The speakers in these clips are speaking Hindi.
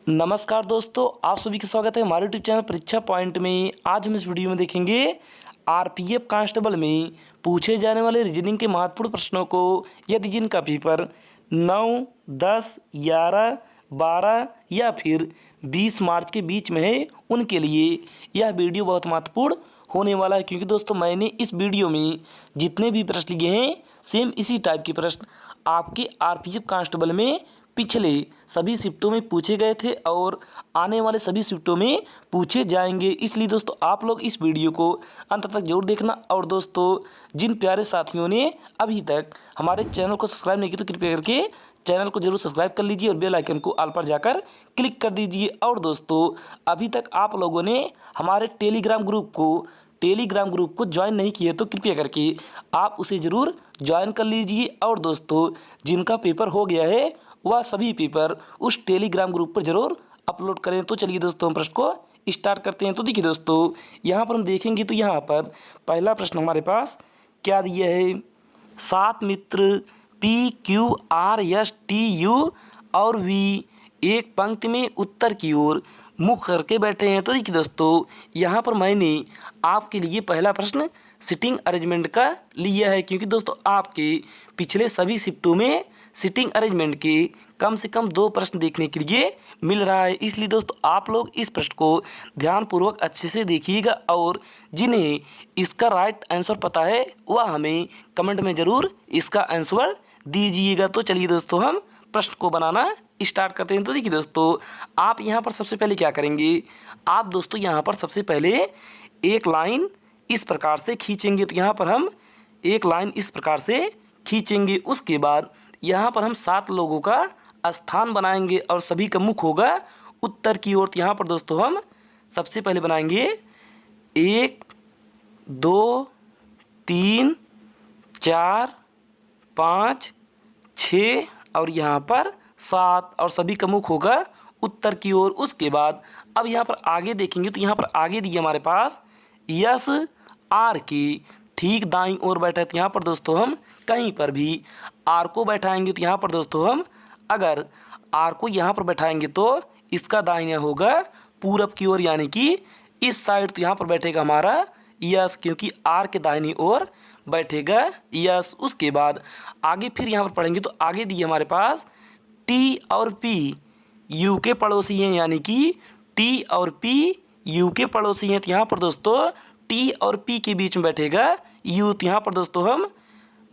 नमस्कार दोस्तों, आप सभी का स्वागत है हमारे यूट्यूब चैनल परीक्षा पॉइंट में। आज हम इस वीडियो में देखेंगे आरपीएफ कांस्टेबल में पूछे जाने वाले रीजनिंग के महत्वपूर्ण प्रश्नों को, यदि जिनका पेपर 9, 10, 11, 12 या फिर 20 मार्च के बीच में है, उनके लिए यह वीडियो बहुत महत्वपूर्ण होने वाला है। क्योंकि दोस्तों मैंने इस वीडियो में जितने भी प्रश्न लिए हैं, सेम इसी टाइप के प्रश्न आपके आरपीएफ कांस्टेबल में पिछले सभी शिफ्टों में पूछे गए थे और आने वाले सभी शिफ्टों में पूछे जाएंगे। इसलिए दोस्तों आप लोग इस वीडियो को अंत तक जरूर देखना। और दोस्तों जिन प्यारे साथियों ने अभी तक हमारे चैनल को सब्सक्राइब नहीं किया तो कृपया करके चैनल को जरूर सब्सक्राइब कर लीजिए और बेल आइकन को ऑल पर जाकर क्लिक कर दीजिए। और दोस्तों अभी तक आप लोगों ने हमारे टेलीग्राम ग्रुप को ज्वाइन नहीं किए तो कृपया करके आप उसे ज़रूर ज्वाइन कर लीजिए। और दोस्तों जिनका पेपर हो गया है वह सभी पेपर उस टेलीग्राम ग्रुप पर ज़रूर अपलोड करें। तो चलिए दोस्तों हम प्रश्न को स्टार्ट करते हैं। तो देखिए दोस्तों यहाँ पर हम देखेंगे तो यहाँ पर पहला प्रश्न हमारे पास क्या दिया है। 7 मित्र PQRSTU और V एक पंक्ति में उत्तर की ओर मुख करके बैठे हैं। तो देखिए दोस्तों यहाँ पर मैंने आपके लिए पहला प्रश्न सिटिंग अरेंजमेंट का लिया है। क्योंकि दोस्तों आपके पिछले सभी शिफ्टों में सिटिंग अरेंजमेंट के कम से कम 2 प्रश्न देखने के लिए मिल रहा है। इसलिए दोस्तों आप लोग इस प्रश्न को ध्यानपूर्वक अच्छे से देखिएगा और जिन्हें इसका राइट आंसर पता है वह हमें कमेंट में ज़रूर इसका आंसर दीजिएगा। तो चलिए दोस्तों हम प्रश्न को बनाना स्टार्ट करते हैं। तो देखिए दोस्तों आप यहाँ पर सबसे पहले क्या करेंगे, आप दोस्तों यहाँ पर सबसे पहले एक लाइन इस प्रकार से खींचेंगे। तो यहाँ पर हम एक लाइन इस प्रकार से खींचेंगे। उसके बाद यहाँ पर हम 7 लोगों का स्थान बनाएंगे और सभी का मुख होगा उत्तर की ओर। तो यहाँ पर दोस्तों हम सबसे पहले बनाएंगे 1, 2, 3, 4, 5, 6 और यहाँ पर 7 और सभी का मुख होगा उत्तर की ओर। उसके बाद अब यहाँ पर आगे देखेंगे तो यहाँ पर आगे दिए हमारे पास यस आर की ठीक दाईं ओर बैठा है। तो यहाँ पर दोस्तों हम कहीं पर भी आर को बैठाएंगे तो यहाँ पर दोस्तों हम अगर आर को यहाँ पर बैठाएंगे तो इसका दाहिना होगा पूरब की ओर, यानी कि इस साइड। तो यहाँ पर बैठेगा हमारा यस, क्योंकि आर के दाहिनी ओर बैठेगा यस। उसके बाद आगे फिर यहाँ पर पढ़ेंगे तो आगे दिए हमारे पास टी और पी यू के पड़ोसी हैं, यानी कि टी और पी यू के पड़ोसी हैं। तो यहाँ पर दोस्तों टी और पी के बीच में बैठेगा यू। तो यहाँ पर दोस्तों हम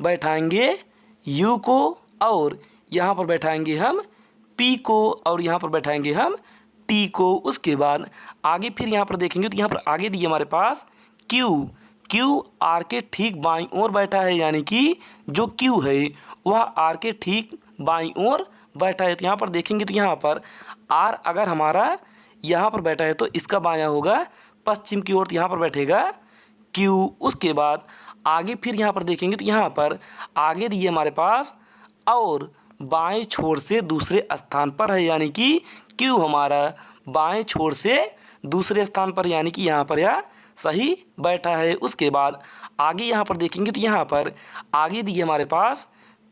बैठाएंगे यू को और यहाँ पर बैठाएंगे हम पी को और यहाँ पर बैठाएंगे हम टी को। उसके बाद आगे फिर यहाँ पर देखेंगे तो यहाँ पर आगे दिए हमारे पास क्यू आर के ठीक बाईं ओर बैठा है, यानी कि जो क्यू है वह आर के ठीक बाईं ओर बैठा है। तो यहाँ पर देखेंगे तो यहाँ पर आर अगर हमारा यहाँ पर बैठा है तो इसका बायां होगा पश्चिम की ओर। तो यहाँ पर बैठेगा क्यू। उसके बाद आगे फिर यहाँ पर देखेंगे तो यहाँ पर आगे दिए हमारे पास और बाएं छोर से दूसरे स्थान पर है, यानी कि क्यू हमारा बाएं छोर से दूसरे स्थान पर, यानी कि यहाँ पर यह सही बैठा है। उसके बाद आगे यहाँ पर देखेंगे तो यहाँ पर आगे दिए हमारे पास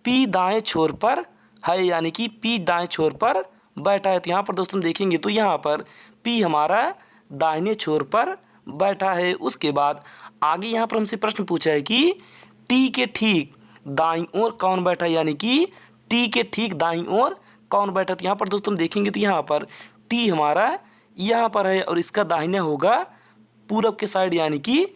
पी दाएं छोर पर है, यानी कि पी दाएं छोर पर बैठा है। तो यहाँ पर दोस्तों देखेंगे तो यहाँ पर पी हमारा दाहिने छोर पर बैठा है। उसके बाद आगे यहाँ पर हमसे प्रश्न पूछा है कि टी के ठीक दाईं ओर कौन बैठा है, यानी कि टी के ठीक दाईं ओर कौन बैठा है। तो यहाँ पर दोस्तों देखेंगे तो यहाँ पर टी हमारा यहाँ पर है और इसका दाहिना होगा पूरब के साइड, यानी कि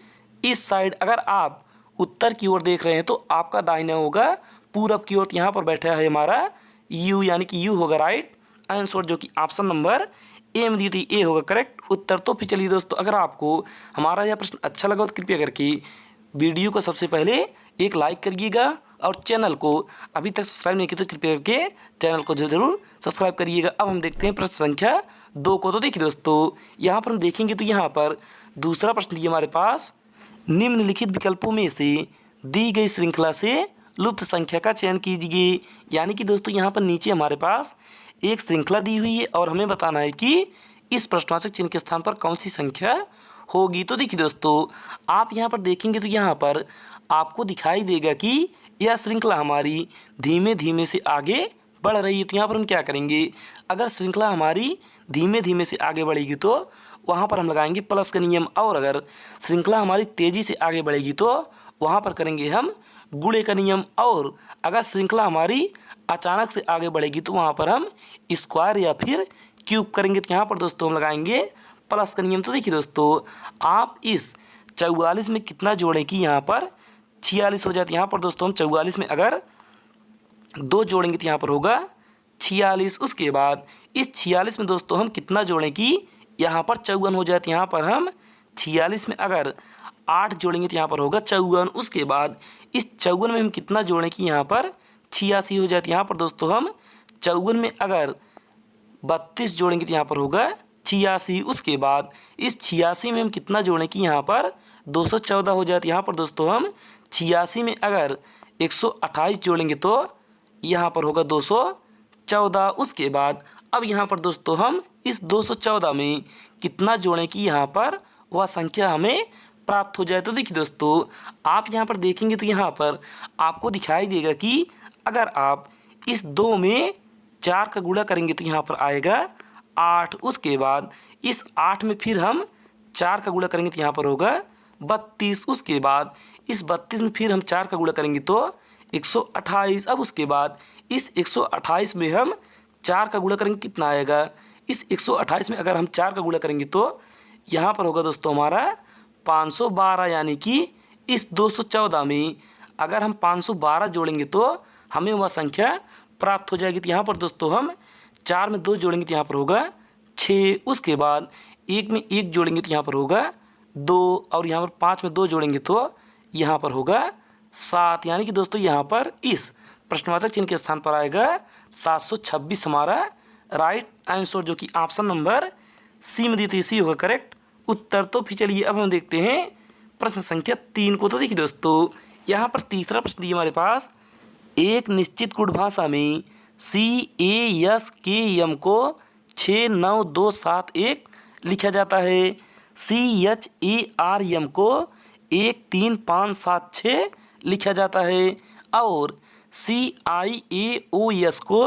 इस साइड। अगर आप उत्तर की ओर देख रहे हैं तो आपका दाहिना होगा पूरब की ओर। तो यहाँ पर बैठा है हमारा यू, यानी कि यू होगा राइट आंसर, जो कि ऑप्शन नंबर ए में दी थी, ए होगा करेक्ट उत्तर। तो फिर चलिए दोस्तों अगर आपको हमारा यह प्रश्न अच्छा लगा तो कृपया करके वीडियो को सबसे पहले एक लाइक करिएगा और चैनल को अभी तक सब्सक्राइब नहीं किया तो कृपया करके चैनल को ज़रूर सब्सक्राइब करिएगा। अब हम देखते हैं प्रश्न संख्या 2 को। तो देखिए दोस्तों यहाँ पर हम देखेंगे तो यहाँ पर दूसरा प्रश्न दिया हमारे पास, निम्नलिखित विकल्पों में से दी गई श्रृंखला से लुप्त संख्या का चयन कीजिए। यानी कि दोस्तों यहाँ पर नीचे हमारे पास एक श्रृंखला दी हुई है और हमें बताना है कि इस प्रश्नवाचक चिन्ह के स्थान पर कौन सी संख्या होगी। तो देखिए दोस्तों आप यहाँ पर देखेंगे तो यहाँ पर आपको दिखाई देगा कि यह श्रृंखला हमारी धीमे धीमे से आगे बढ़ रही है। तो यहाँ पर हम क्या करेंगे, अगर श्रृंखला हमारी धीमे धीमे से आगे बढ़ेगी तो वहाँ पर हम लगाएंगे प्लस का नियम, और अगर श्रृंखला हमारी तेज़ी से आगे बढ़ेगी तो वहाँ पर करेंगे हम गुणे का नियम, और अगर श्रृंखला हमारी अचानक से आगे बढ़ेगी तो वहाँ पर हम स्क्वायर या फिर क्यूब करेंगे। तो यहाँ पर दोस्तों हम लगाएंगे प्लस का नियम। तो देखिए दोस्तों, आप इस 44 में कितना जोड़ें कि यहाँ पर 46 हो जाती है। यहाँ पर दोस्तों हम 44 में अगर 2 जोड़ेंगे तो यहाँ पर होगा 46। उसके बाद इस 46 में दोस्तों हम कितना जोड़ें कि यहाँ पर 54 हो जाती है। यहाँ पर हम 46 में अगर 8 जोड़ेंगे तो यहाँ पर होगा 54। उसके बाद इस 54 में हम कितना जोड़ें कि यहाँ पर 86 हो जाती है। यहाँ पर दोस्तों हम 54 में अगर 32 जोड़ेंगे तो यहाँ पर होगा 86। उसके बाद इस 86 में हम कितना जोड़ें कि यहाँ पर 214 हो जाती है। यहाँ पर दोस्तों हम 86 में अगर 128 जोड़ेंगे तो यहाँ पर होगा 214। उसके बाद अब यहाँ पर दोस्तों हम इस 214 में कितना जोड़ें कि यहाँ पर वह संख्या हमें प्राप्त हो जाए। तो देखिए दोस्तों, आप यहाँ पर देखेंगे तो यहाँ पर आपको दिखाई देगा कि अगर आप इस 2 में 4 का गुणा करेंगे तो यहाँ पर आएगा 8। उसके बाद इस 8 में फिर हम 4 का गुणा करेंगे तो यहाँ पर होगा 32। उसके बाद इस 32 में फिर हम 4 का गुणा करेंगे तो 128। अब उसके बाद इस 128 में हम 4 का गुणा करेंगे कितना आएगा, इस 128 में अगर हम 4 का गुणा करेंगे तो यहाँ पर होगा दोस्तों हमारा 512। यानी कि इस 214 में अगर हम 512 जोड़ेंगे तो हमें वह संख्या प्राप्त हो जाएगी। तो यहाँ पर दोस्तों हम 4 में 2 जोड़ेंगे तो यहाँ पर होगा 6। उसके बाद 1 में 1 जोड़ेंगे तो यहाँ पर होगा 2, और यहाँ पर 5 में 2 जोड़ेंगे तो यहाँ पर होगा 7। यानी कि दोस्तों यहाँ पर इस प्रश्नवाचक चिन्ह के स्थान पर आएगा 726 हमारा राइट आंसर, जो कि ऑप्शन नंबर सी में दी थी, सी होगा करेक्ट उत्तर। तो फिर चलिए अब हम देखते हैं प्रश्न संख्या 3 को। तो देखिए दोस्तों, यहाँ पर तीसरा प्रश्न दिया हमारे पास, एक निश्चित गुण भाषा में CASKM को 69271 लिखा जाता है, CHARM को 13576 लिखा जाता है, और CIAOS को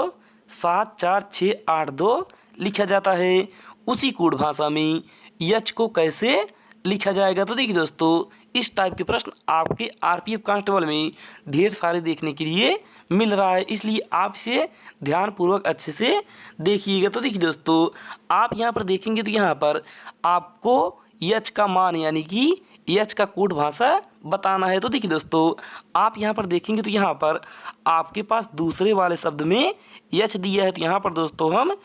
74682 लिखा जाता है। उसी कोड भाषा में यच को कैसे लिखा जाएगा। तो देखिए दोस्तों, इस टाइप के प्रश्न आपके आरपीएफ कांस्टेबल में ढेर सारे देखने के लिए मिल रहा है, इसलिए आप इसे ध्यानपूर्वक अच्छे से देखिएगा। तो देखिए दोस्तों, आप यहाँ पर देखेंगे तो यहाँ पर आपको यच का मान यानी कि यच का कोड भाषा बताना है। तो देखिए दोस्तों, आप यहाँ पर देखेंगे तो यहाँ पर आपके पास दूसरे वाले शब्द में यच दिया है। तो यहाँ पर दोस्तों हम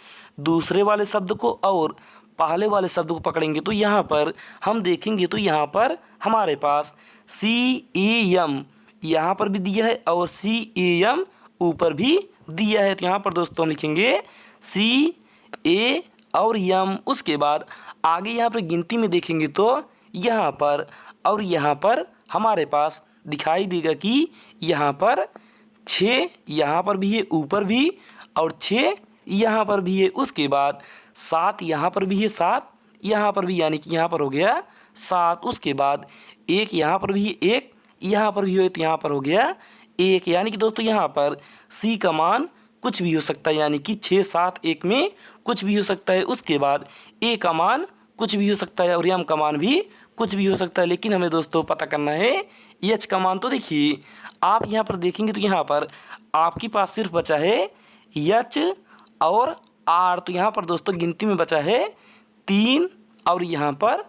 दूसरे वाले शब्द को और पहले वाले शब्द को पकड़ेंगे तो यहाँ पर हम देखेंगे तो यहाँ पर हमारे पास CAM यहाँ पर भी दिया है और CAM ऊपर भी दिया है। तो यहाँ पर दोस्तों हम लिखेंगे CA और M। उसके बाद आगे यहाँ पर गिनती में देखेंगे तो यहाँ पर और यहाँ पर हमारे पास दिखाई देगा कि यहाँ पर 6 यहाँ पर भी है ऊपर भी, और 6 यहाँ पर भी है। उसके बाद 7 यहाँ पर भी है, 7 यहाँ पर भी, यानी कि यहाँ पर हो गया 7। उसके बाद 1 यहाँ पर भी है, 1 यहाँ पर भी है, तो यहाँ पर हो गया 1। यानी कि दोस्तों यहाँ पर C का मान कुछ भी हो सकता है, यानी कि 6 7 1 में कुछ भी हो सकता है। उसके बाद A का मान कुछ भी हो सकता है और M का मान भी कुछ भी हो सकता है, लेकिन हमें दोस्तों पता करना है H का मान। तो देखिए आप यहाँ पर देखेंगे तो यहाँ पर आपके पास सिर्फ बचा है H और R। तो यहाँ पर दोस्तों गिनती में बचा है 3 और यहाँ पर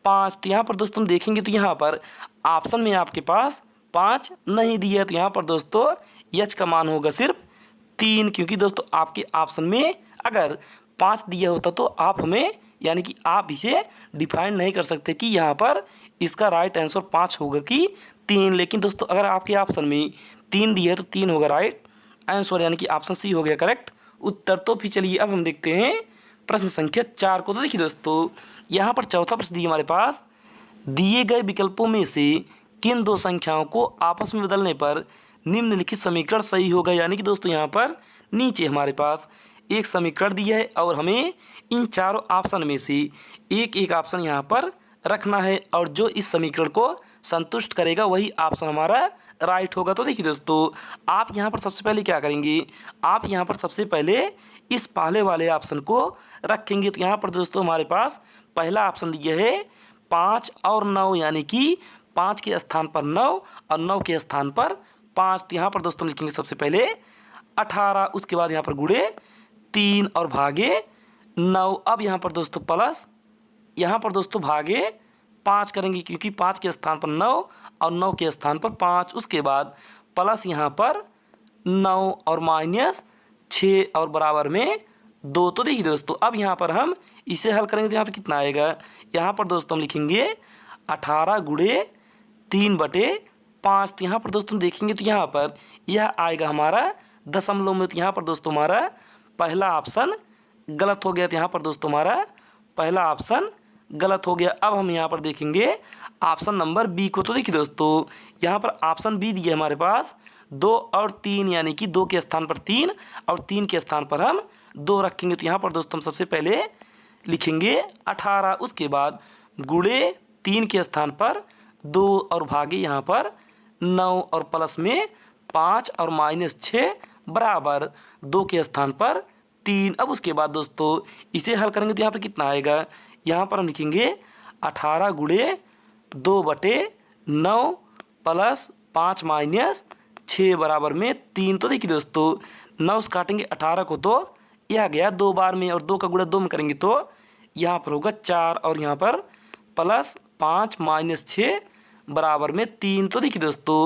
5। तो यहाँ पर दोस्तों हम देखेंगे तो यहाँ पर ऑप्शन में आपके पास 5 नहीं दिया है। तो यहाँ पर दोस्तों H का मान होगा सिर्फ 3, क्योंकि दोस्तों आपके ऑप्शन में अगर 5 दिया होता तो आप हमें यानी कि आप इसे डिफाइन नहीं कर सकते कि यहाँ पर इसका राइट आंसर 5 होगा कि 3। लेकिन दोस्तों अगर आपके ऑप्शन में 3 दिया है तो 3 होगा राइट आंसर, यानी कि ऑप्शन सी हो गया करेक्ट उत्तर। तो फिर चलिए अब हम देखते हैं प्रश्न संख्या 4 को। तो देखिए दोस्तों, यहाँ पर चौथा प्रश्न दिया हमारे पास, दिए गए विकल्पों में से किन 2 संख्याओं को आपस में बदलने पर निम्नलिखित समीकरण सही होगा। यानी कि दोस्तों यहाँ पर नीचे हमारे पास एक समीकरण दिया है और हमें इन चारों ऑप्शन में से एक एक ऑप्शन यहाँ पर रखना है, और जो इस समीकरण को संतुष्ट करेगा वही ऑप्शन हमारा राइट होगा। तो देखिए दोस्तों, आप यहाँ पर सबसे पहले क्या करेंगे, आप यहाँ पर सबसे पहले इस पहले वाले ऑप्शन को रखेंगे। तो यहाँ पर दोस्तों हमारे पास पहला ऑप्शन दिया है 5 और 9, यानी कि 5 के स्थान पर 9 और 9 के स्थान पर 5। तो यहाँ पर दोस्तों लिखेंगे सबसे पहले 18, उसके बाद यहाँ पर गुणे 3 और भागे 9। अब यहाँ पर दोस्तों प्लस, यहाँ पर दोस्तों भागे 5 करेंगे, क्योंकि 5 के स्थान पर 9 और 9 के स्थान पर 5। उसके बाद प्लस यहाँ पर 9 और माइनस 6 और बराबर में 2। तो देखिए दोस्तों अब यहाँ पर हम इसे हल करेंगे तो यहाँ पर कितना आएगा। यहाँ पर दोस्तों हम लिखेंगे 18 गुणे 3/5। तो यहाँ पर दोस्तों देखेंगे तो यहाँ पर यह आएगा हमारा दशमलव में। तो यहाँ पर दोस्तों हमारा पहला ऑप्शन गलत हो गया। तो यहाँ पर दोस्तों हमारा पहला ऑप्शन गलत हो गया। अब हम यहाँ पर देखेंगे ऑप्शन नंबर बी को। तो देखिए दोस्तों यहाँ पर ऑप्शन बी दिया हमारे पास 2 और 3, यानी कि 2 के स्थान पर 3 और 3 के स्थान पर हम 2 रखेंगे। तो यहाँ पर दोस्तों हम सबसे पहले लिखेंगे 18, उसके बाद गुणे 3 के स्थान पर 2 और भागे यहाँ पर 9 और प्लस में 5 और माइनस 6 बराबर 2 के स्थान पर 3। अब उसके बाद दोस्तों इसे हल करेंगे तो यहाँ पर कितना आएगा। यहाँ पर हम लिखेंगे 18 गुणे 2/9 प्लस 5 माइनस 6 बराबर में 3। तो देखिए दोस्तों 9 से काटेंगे 18 को तो यह गया 2 बार में, और 2 का गुणा 2 में करेंगे तो यहाँ पर होगा 4 और यहाँ पर प्लस 5 माइनस 6 बराबर में 3। तो देखिए दोस्तों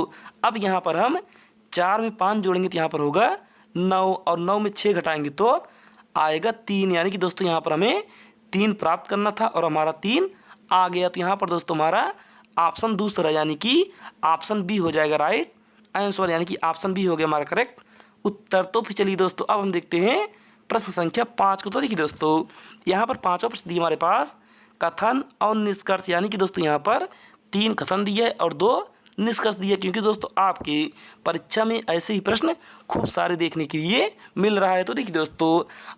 अब यहाँ पर हम 4 में 5 जोड़ेंगे तो यहाँ पर होगा 9 और 9 में 6 घटाएंगे तो आएगा 3, यानी कि दोस्तों यहाँ पर हमें 3 प्राप्त करना था और हमारा 3 आ गया। तो यहाँ पर दोस्तों हमारा ऑप्शन दूसरा यानी कि ऑप्शन बी हो जाएगा राइट आंसर, यानी कि ऑप्शन बी हो गया हमारा करेक्ट उत्तर। तो फिर चलिए दोस्तों अब हम देखते हैं प्रश्न संख्या 5 को। तो देखिए दोस्तों यहाँ पर 5वां प्रश्न दिया हमारे पास कथन और निष्कर्ष, यानी कि दोस्तों यहाँ पर 3 कथन दिए है और 2 निष्कर्ष दिए, क्योंकि दोस्तों आपकी परीक्षा में ऐसे ही प्रश्न खूब सारे देखने के लिए मिल रहा है। तो देखिए दोस्तों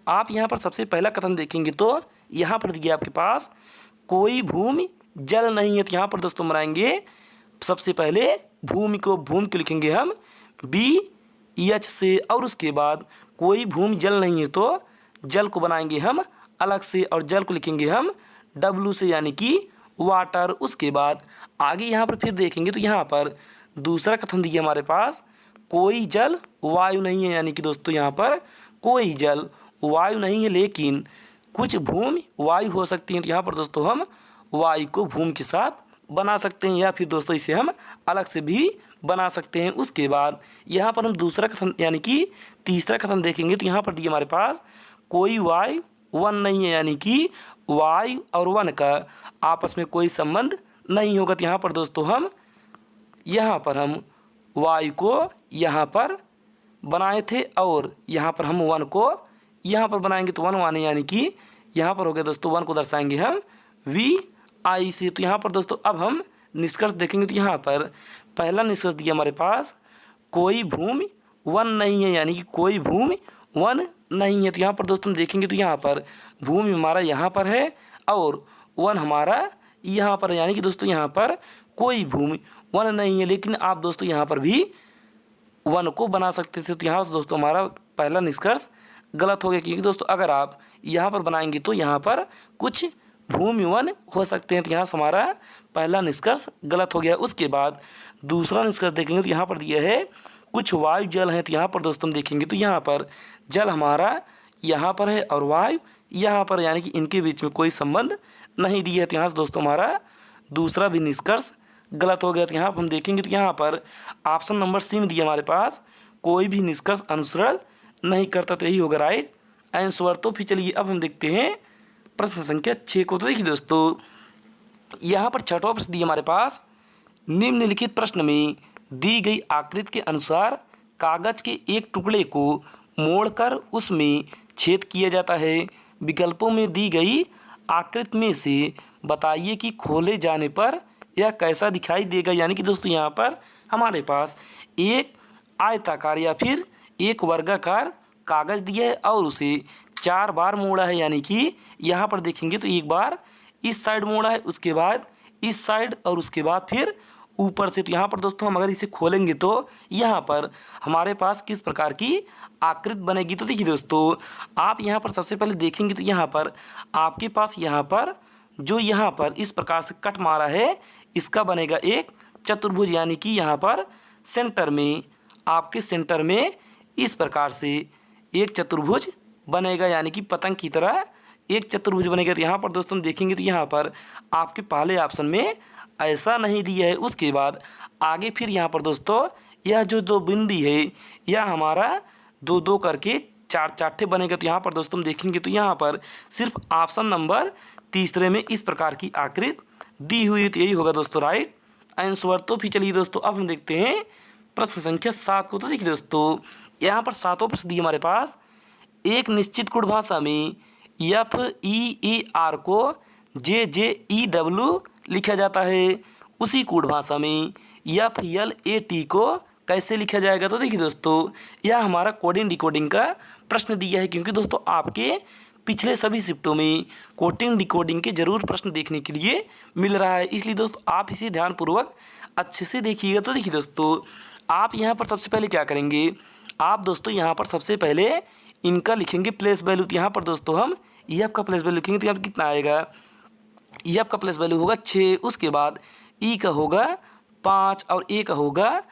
आप यहाँ पर सबसे पहला कथन देखेंगे तो यहाँ पर दिया आपके पास कोई भूमि जल नहीं है। तो यहाँ पर दोस्तों बनाएंगे सबसे पहले भूमि को लिखेंगे हम BH से, और उसके बाद कोई भूमि जल नहीं है तो जल को बनाएंगे हम अलग से और जल को लिखेंगे हम W से, यानी कि वाटर। उसके बाद आगे यहाँ पर फिर देखेंगे तो यहाँ पर दूसरा कथन दिया हमारे पास कोई जल वायु नहीं है, यानी कि दोस्तों यहाँ पर कोई जल वायु नहीं है लेकिन कुछ भूमि वायु हो सकती है। तो यहाँ पर दोस्तों हम वायु को भूमि के साथ बना सकते हैं, या फिर दोस्तों इसे हम अलग से भी बना सकते हैं। उसके बाद यहाँ पर हम दूसरा कथन यानी कि तीसरा कथन देखेंगे तो यहाँ पर दिया हमारे पास कोई वायु वन नहीं है, यानी कि वायु और वन का आपस में कोई संबंध नहीं होगा। तो यहाँ पर दोस्तों हम वायु को यहाँ पर बनाए थे और यहाँ पर हम वन को यहाँ पर बनाएंगे तो वन वाने, यानी कि यहाँ पर हो गया दोस्तों वन को दर्शाएंगे हम VI से। तो यहाँ पर दोस्तों अब हम निष्कर्ष देखेंगे तो यहाँ पर पहला निष्कर्ष दिया हमारे पास कोई भूमि वन नहीं है, यानी कि कोई भूमि वन नहीं है। तो यहाँ पर दोस्तों देखेंगे तो यहाँ पर भूमि हमारा यहाँ पर है और वन हमारा यहाँ पर, यानी कि दोस्तों यहाँ पर कोई भूमि वन नहीं है, लेकिन आप दोस्तों यहाँ पर भी वन को बना सकते थे। तो यहाँ से दोस्तों हमारा पहला निष्कर्ष गलत हो गया, क्योंकि दोस्तों अगर आप यहाँ पर बनाएंगे तो यहाँ पर कुछ भूमि वन हो सकते हैं। तो यहाँ से हमारा पहला निष्कर्ष गलत हो गया। उसके बाद दूसरा निष्कर्ष देखेंगे तो यहाँ पर दिया है कुछ वायु जल हैं। तो यहाँ पर दोस्तों हम देखेंगे तो यहाँ पर जल हमारा यहाँ पर है और वायु यहाँ पर, यानी कि इनके बीच में कोई संबंध नहीं दिया है। तो यहाँ से दोस्तों हमारा दूसरा भी निष्कर्ष गलत हो गया। तो यहाँ पर हम देखेंगे तो यहाँ पर ऑप्शन नंबर सी में दिया हमारे पास कोई भी निष्कर्ष अनुसरण नहीं करता, तो यही होगा राइट आंसर। तो फिर चलिए अब हम देखते हैं प्रश्न संख्या 6 को। तो देखिए दोस्तों यहाँ पर 6वां प्रश्न दिया हमारे पास निम्नलिखित प्रश्न में दी गई आकृति के अनुसार कागज के एक टुकड़े को मोड़कर उसमें छेद किया जाता है। विकल्पों में दी गई आकृति में से बताइए कि खोले जाने पर यह कैसा दिखाई देगा। यानी कि दोस्तों यहाँ पर हमारे पास एक आयताकार या फिर एक वर्गाकार कागज दिया है और उसे 4 बार मोड़ा है, यानी कि यहाँ पर देखेंगे तो एक बार इस साइड मोड़ा है, उसके बाद इस साइड और उसके बाद फिर ऊपर से। तो यहाँ पर दोस्तों हम अगर इसे खोलेंगे तो यहाँ पर हमारे पास किस प्रकार की आकृति बनेगी। तो देखिए दोस्तों, आप यहाँ पर सबसे पहले देखेंगे तो यहाँ पर आपके पास यहाँ पर जो यहाँ पर इस प्रकार से कट मारा है, इसका बनेगा एक चतुर्भुज, यानी कि यहाँ पर सेंटर में, आपके सेंटर में इस प्रकार से एक चतुर्भुज बनेगा, यानी कि पतंग की तरह एक चतुर्भुज बनेगा। तो यहाँ पर दोस्तों हम देखेंगे तो यहाँ पर आपके पहले ऑप्शन में ऐसा नहीं दिया है। उसके बाद आगे फिर यहाँ पर दोस्तों यह जो दो बिंदी है, यह हमारा दो दो करके चार चार्टे बनेगा। तो यहाँ पर दोस्तों हम देखेंगे तो यहाँ पर सिर्फ ऑप्शन नंबर तीसरे में इस प्रकार की आकृति दी हुई है। तो यही होगा दोस्तों राइट आंसर। तो फिर चलिए दोस्तों अब हम देखते हैं प्रश्न संख्या 7 को। तो देखिए दोस्तों, यहाँ पर 7वां प्रश्न दिया हमारे पास, एक निश्चित गुण भाषा में FEAR को JJEW लिखा जाता है, उसी कोड भाषा में FLAT को कैसे लिखा जाएगा। तो देखिए दोस्तों, यह हमारा कोडिंग डिकोडिंग का प्रश्न दिया है, क्योंकि दोस्तों आपके पिछले सभी शिफ्टों में कोडिंग डिकोडिंग के जरूर प्रश्न देखने के लिए मिल रहा है, इसलिए दोस्तों आप इसे ध्यानपूर्वक अच्छे से देखिएगा। तो देखिए दोस्तों, आप यहाँ पर सबसे पहले क्या करेंगे, आप दोस्तों यहाँ पर सबसे पहले इनका लिखेंगे प्लेस वैल्यू। तो यहाँ पर दोस्तों हम EF का प्लेस वैल्यू लिखेंगे। तो यहाँ पर कितना आएगा, EF का प्लेस वैल्यू होगा 6, उसके बाद E का होगा 5 और A का होगा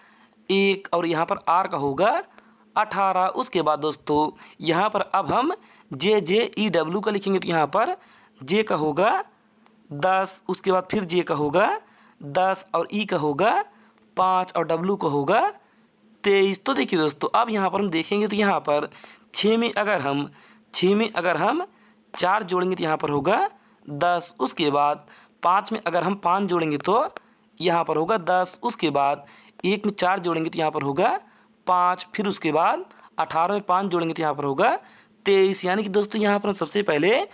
1 और यहाँ पर R का होगा 18। उसके बाद दोस्तों यहाँ पर अब हम JJEW का लिखेंगे। तो यहाँ पर J का होगा 10, उसके बाद फिर J का होगा 10 और E का होगा 5 और W का होगा 23। तो देखिए दोस्तों, अब यहाँ पर हम देखेंगे तो यहाँ पर 6 में अगर हम 4 जोड़ेंगे तो यहाँ पर होगा 10, उसके बाद 5 में अगर हम 5 जोड़ेंगे तो यहाँ पर होगा 10, उसके बाद 1 में 4 जोड़ेंगे तो यहाँ पर होगा 5, फिर उसके बाद 18 में 5 जोड़ेंगे तो यहाँ पर होगा 23। यानी कि दोस्तों यहाँ पर हम सबसे पहले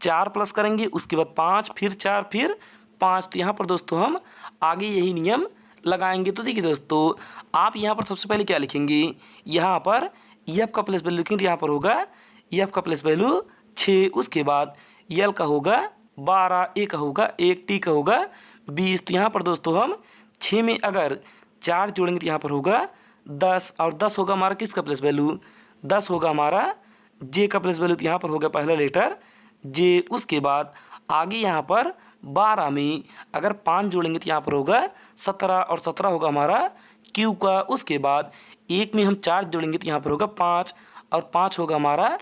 4 प्लस करेंगे, उसके बाद 5, फिर 4, फिर 5। तो यहाँ पर दोस्तों हम आगे यही नियम लगाएंगे। तो देखिए दोस्तों, आप यहाँ पर सबसे पहले क्या लिखेंगे, यहाँ पर EF का प्लेस वैल्यू लिखेंगे। तो यहाँ पर होगा EF का प्लेस वैल्यू 6, उसके बाद L का होगा 12, A का होगा 1, T का होगा 20। तो यहाँ पर दोस्तों हम 6 में अगर 4 जोड़ेंगे तो यहाँ पर होगा 10 और 10 होगा हमारा किसका प्लेस वैल्यू, 10 होगा हमारा J का प्लेस वैल्यू। तो यहाँ पर होगा पहला लेटर J, उसके बाद आगे यहाँ पर 12 में अगर 5 जोड़ेंगे तो यहाँ पर होगा 17 और 17 होगा हमारा Q का। उसके बाद 1 में हम 4 जोड़ेंगे तो यहाँ पर होगा 5 और 5 होगा हमारा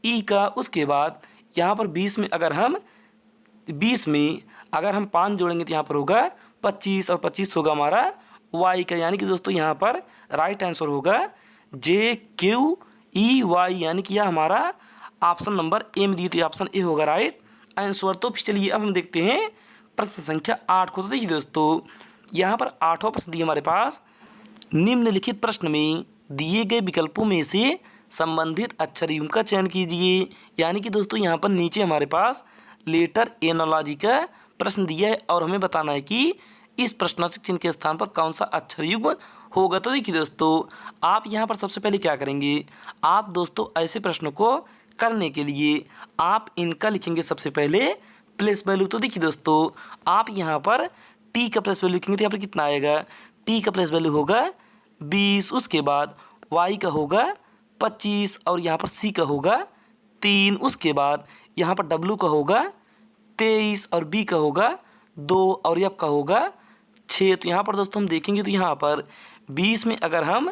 E का। उसके बाद यहाँ पर 20 में अगर हम 5 जोड़ेंगे तो यहाँ पर होगा 25 और 25 होगा हमारा Y का। यानी कि दोस्तों यहाँ पर राइट आंसर होगा JQEY, यानी कि यह हमारा ऑप्शन नंबर ए में दी थी, ऑप्शन ए होगा राइट आंसर। तो चलिए अब हम देखते हैं प्रश्न संख्या 8 को। तो देखिए दोस्तों, यहाँ पर 8वां प्रश्न दिया हमारे पास, निम्नलिखित प्रश्न में दिए गए विकल्पों में से संबंधित अक्षर युग्म का चयन कीजिए। यानी कि दोस्तों यहाँ पर नीचे हमारे पास लेटर एनोलॉजी का प्रश्न दिया है और हमें बताना है कि इस प्रश्नार्थक चिन्ह के स्थान पर कौन सा अक्षर युग्म होगा। तो देखिए दोस्तों, आप यहाँ पर सबसे पहले क्या करेंगे, आप दोस्तों ऐसे प्रश्नों को करने के लिए आप इनका लिखेंगे सबसे पहले प्लेस वैल्यू। तो देखिए दोस्तों, आप यहाँ पर T का प्लेस वैल्यू लिखेंगे तो यहाँ पर कितना आएगा, T का प्लेस वैल्यू होगा 20, उसके बाद Y का होगा 25 और यहाँ पर C का होगा 3, उसके बाद यहाँ पर W का होगा 23 और B का होगा 2 और F का होगा 6। तो यहाँ पर दोस्तों हम देखेंगे तो यहाँ पर 20 में अगर हम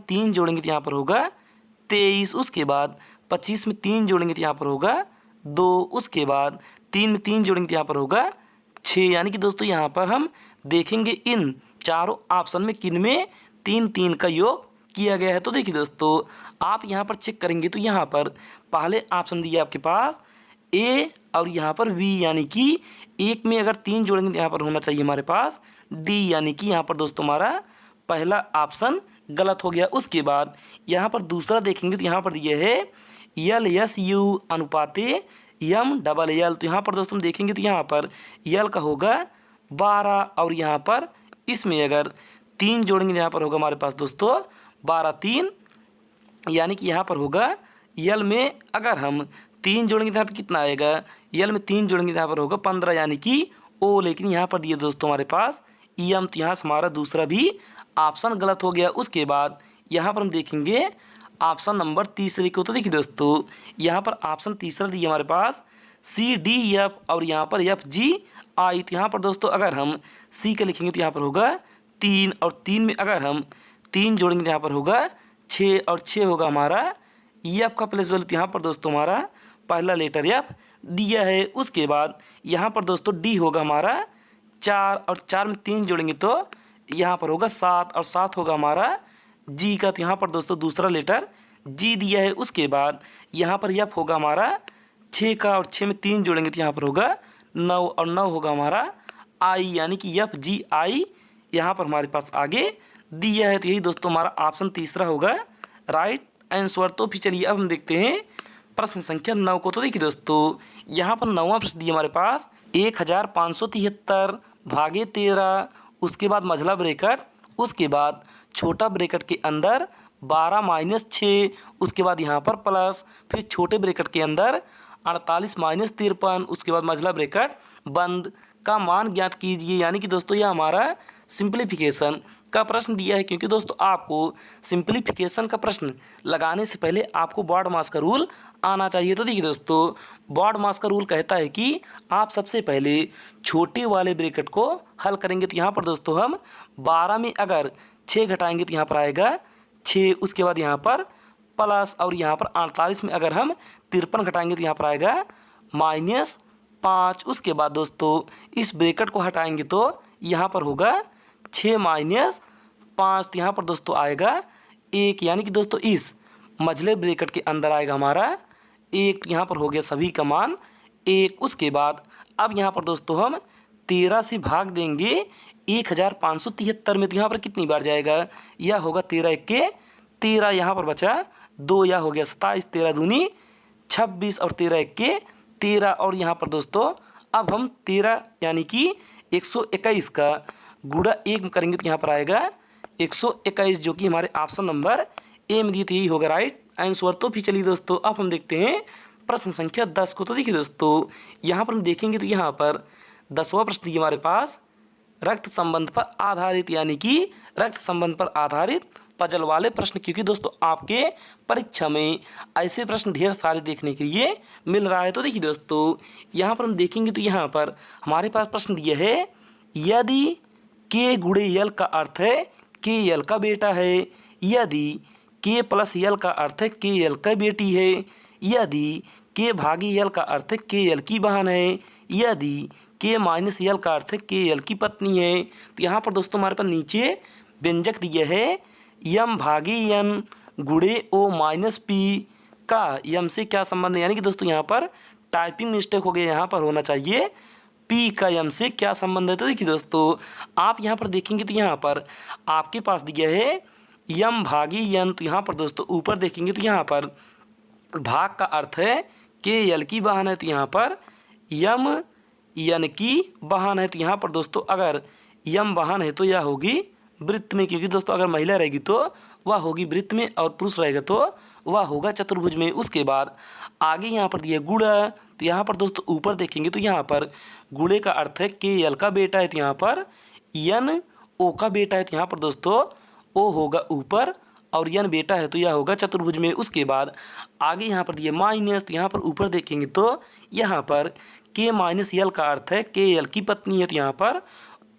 3 जोड़ेंगे तो यहाँ पर होगा 23, उसके बाद 25 में 3 जोड़ेंगे तो यहाँ पर होगा 2, उसके बाद 3 में 3 जोड़ेंगे तो यहाँ पर होगा 6। यानी कि दोस्तों यहाँ पर हम देखेंगे इन चारों ऑप्शन में किन में 3 का योग किया गया है। तो देखिए दोस्तों, आप यहाँ पर चेक करेंगे तो यहाँ पर पहले ऑप्शन दिया आपके पास A और यहाँ पर V, यानी कि 1 में अगर 3 जोड़ेंगे तो यहाँ पर होना चाहिए हमारे पास D, यानी कि यहाँ पर दोस्तों हमारा पहला ऑप्शन गलत हो गया। उसके बाद यहाँ पर दूसरा देखेंगे तो यहाँ पर दिया है LSU अनुपाते MLL। तो यहाँ पर दोस्तों देखेंगे तो यहाँ पर L का होगा 12 और यहाँ पर इसमें अगर 3 जोड़ेंगे तो यहाँ पर होगा हमारे पास दोस्तों 12 3, यानी कि यहाँ पर होगा L में अगर हम 3 जोड़ेंगे तो यहाँ पर कितना आएगा, L में 3 जोड़ेंगे तो यहाँ पर होगा 15, यानी कि O। लेकिन यहाँ पर दिए दोस्तों हमारे पास EM, तो यहाँ से हमारा दूसरा भी ऑप्शन गलत हो गया। उसके बाद यहाँ पर हम देखेंगे ऑप्शन नंबर तीसरे को। तो देखिए दोस्तों यहाँ पर ऑप्शन तीसरा दिया हमारे पास CDF और यहाँ पर FGI। तो यहाँ पर दोस्तों अगर हम C का लिखेंगे तो यहाँ पर होगा 3 और 3 में अगर हम 3 जोड़ेंगे तो यहाँ पर होगा 6 और 6 होगा हमारा F का प्लेस वैल्यू। तो यहाँ पर दोस्तों हमारा पहला लेटर F दिया है। उसके बाद यहाँ पर दोस्तों D होगा हमारा 4 और 4 में 3 जोड़ेंगे तो यहाँ पर होगा 7 और 7 होगा हमारा G का। तो यहाँ पर दोस्तों दूसरा लेटर G दिया है। उसके बाद यहाँ पर F होगा हमारा 6 का और 6 में 3 जोड़ेंगे तो यहाँ पर होगा 9 और 9 होगा हमारा I, यानी कि FGI यहाँ पर हमारे पास आगे दिया है। तो यही दोस्तों हमारा ऑप्शन तीसरा होगा राइट आंसर। तो फिर चलिए अब हम देखते हैं प्रश्न संख्या 9 को। तो देखिए दोस्तों यहाँ पर 9वां प्रश्न दिया हमारे पास 1573 भागे 13, उसके बाद मझला ब्रैकेट, उसके बाद छोटा ब्रैकेट के अंदर 12 माइनस 6, उसके बाद यहाँ पर प्लस, फिर छोटे ब्रैकेट के अंदर 48 माइनस 53, उसके बाद मझला ब्रैकेट बंद का मान ज्ञात कीजिए। यानी कि दोस्तों यह हमारा सिंप्लीफिकेशन का प्रश्न दिया है, क्योंकि दोस्तों आपको सिंप्लीफिकेशन का प्रश्न लगाने से पहले आपको बॉड मास का रूल आना चाहिए। तो देखिए दोस्तों बॉड मास का रूल कहता है कि आप सबसे पहले छोटे वाले ब्रैकेट को हल करेंगे। तो यहाँ पर दोस्तों हम 12 में अगर 6 घटाएंगे तो यहाँ पर आएगा 6, उसके बाद यहाँ पर प्लस, और यहाँ पर 48 में अगर हम 53 घटाएंगे तो यहाँ पर आएगा -5। उसके बाद दोस्तों इस ब्रैकेट को हटाएंगे तो यहाँ पर होगा 6 माइनस 5, तो यहाँ पर दोस्तों आएगा 1, यानी कि दोस्तों इस मझले ब्रैकेट के अंदर आएगा हमारा 1। तो यहाँ पर हो गया सभी का मान 1। उसके बाद अब यहाँ पर दोस्तों हम 13 से भाग देंगे 1573 में। तो यहाँ पर कितनी बार जाएगा, यह होगा 13 1 13, यहाँ पर बचा 2, यह हो गया 27, 13 दूनी 26 और 13 1 13। और यहाँ पर दोस्तों अब हम 13 यानी कि 121 का गुणा 1 करेंगे तो यहाँ पर आएगा 121, जो कि हमारे ऑप्शन नंबर ए में दिए थे, यही होगा राइट आंसर। तो फिर चलिए दोस्तों अब हम देखते हैं प्रश्न संख्या 10 को। तो देखिए दोस्तों यहाँ पर हम देखेंगे तो यहाँ पर 10वां प्रश्न दिया हमारे पास रक्त संबंध पर आधारित, यानी कि रक्त संबंध पर आधारित पजल वाले प्रश्न, क्योंकि दोस्तों आपके परीक्षा में ऐसे प्रश्न ढेर सारे देखने के लिए मिल रहा है। तो देखिए दोस्तों यहाँ पर हम देखेंगे तो यहाँ पर हमारे पास प्रश्न दिया है यदि के गुणे यल का अर्थ है के यल का बेटा है, यदि के प्लस यल का अर्थ है के यल का बेटी है, यदि के भागी यल का अर्थ है के यल की बहन है, यदि के माइनस यल का अर्थ है के यल की पत्नी है। तो यहाँ पर दोस्तों हमारे पास नीचे व्यंजक दिया है यम भागी यन गुणे ओ माइनस पी का यम से क्या संबंध है, यानी कि दोस्तों यहाँ पर टाइपिंग मिस्टेक हो गया, यहाँ पर होना चाहिए पी का यम से क्या संबंध है। तो देखिए दोस्तों आप यहाँ पर देखेंगे तो यहाँ पर आपके पास दिया है यम भागी यन। तो यहाँ पर दोस्तों ऊपर देखेंगे तो यहाँ पर भाग का अर्थ है के यल की बहन है, तो यहाँ पर यम यन की बहन है। तो यहाँ पर दोस्तों अगर यम बहन है तो यह होगी वृत्त में, क्योंकि दोस्तों अगर महिला रहेगी तो वह होगी वृत्त में और पुरुष रहेगा तो वह होगा चतुर्भुज में। उसके बाद आगे यहाँ पर दिया गुणा, तो यहाँ पर दोस्तों ऊपर देखेंगे तो यहाँ पर गुणे का अर्थ है के यल का बेटा है, तो यहाँ पर यन ओ का बेटा है। तो यहाँ पर दोस्तों ओ होगा ऊपर और यन बेटा है तो यह होगा चतुर्भुज में। उसके बाद आगे यहाँ पर दिया माइनस, तो यहाँ पर ऊपर देखेंगे तो यहाँ पर के माइनस यल का अर्थ है के यल की पत्नी है, तो यहाँ पर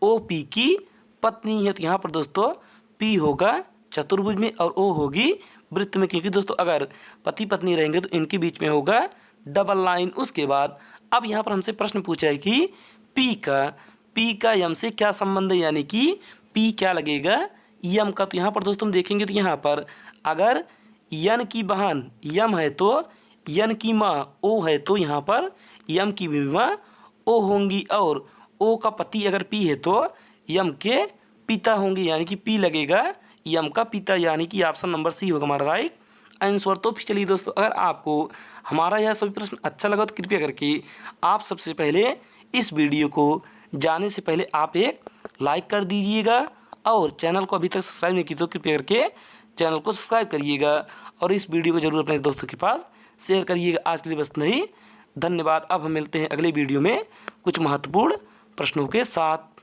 ओ पी की पत्नी है। तो यहाँ पर दोस्तों पी होगा चतुर्भुज में और ओ होगी वृत्त में, क्योंकि दोस्तों अगर पति पत्नी रहेंगे तो इनके बीच में होगा डबल लाइन। उसके बाद अब यहाँ पर हमसे प्रश्न पूछा है कि पी का यम से क्या संबंध है, यानी कि पी क्या लगेगा यम का। तो यहाँ पर दोस्तों हम देखेंगे तो यहाँ पर अगर यन की बहन यम है तो यन की माँ ओ है, तो यहाँ पर यम की भी माँ ओ होंगी, और ओ का पति अगर पी है तो यम के पिता होंगे, यानी कि पी लगेगा यम का पिता, यानी कि ऑप्शन नंबर सी होगा हमारा राइट आंसर। तो फिर चलिए दोस्तों अगर आपको हमारा यह सभी प्रश्न अच्छा लगा तो कृपया करके आप सबसे पहले इस वीडियो को जाने से पहले आप एक लाइक कर दीजिएगा, और चैनल को अभी तक सब्सक्राइब नहीं की तो कृपया करके चैनल को सब्सक्राइब करिएगा, और इस वीडियो को जरूर अपने दोस्तों के पास शेयर करिएगा। आज के लिए बस नहीं, धन्यवाद। अब हम मिलते हैं अगले वीडियो में कुछ महत्वपूर्ण प्रश्नों के साथ।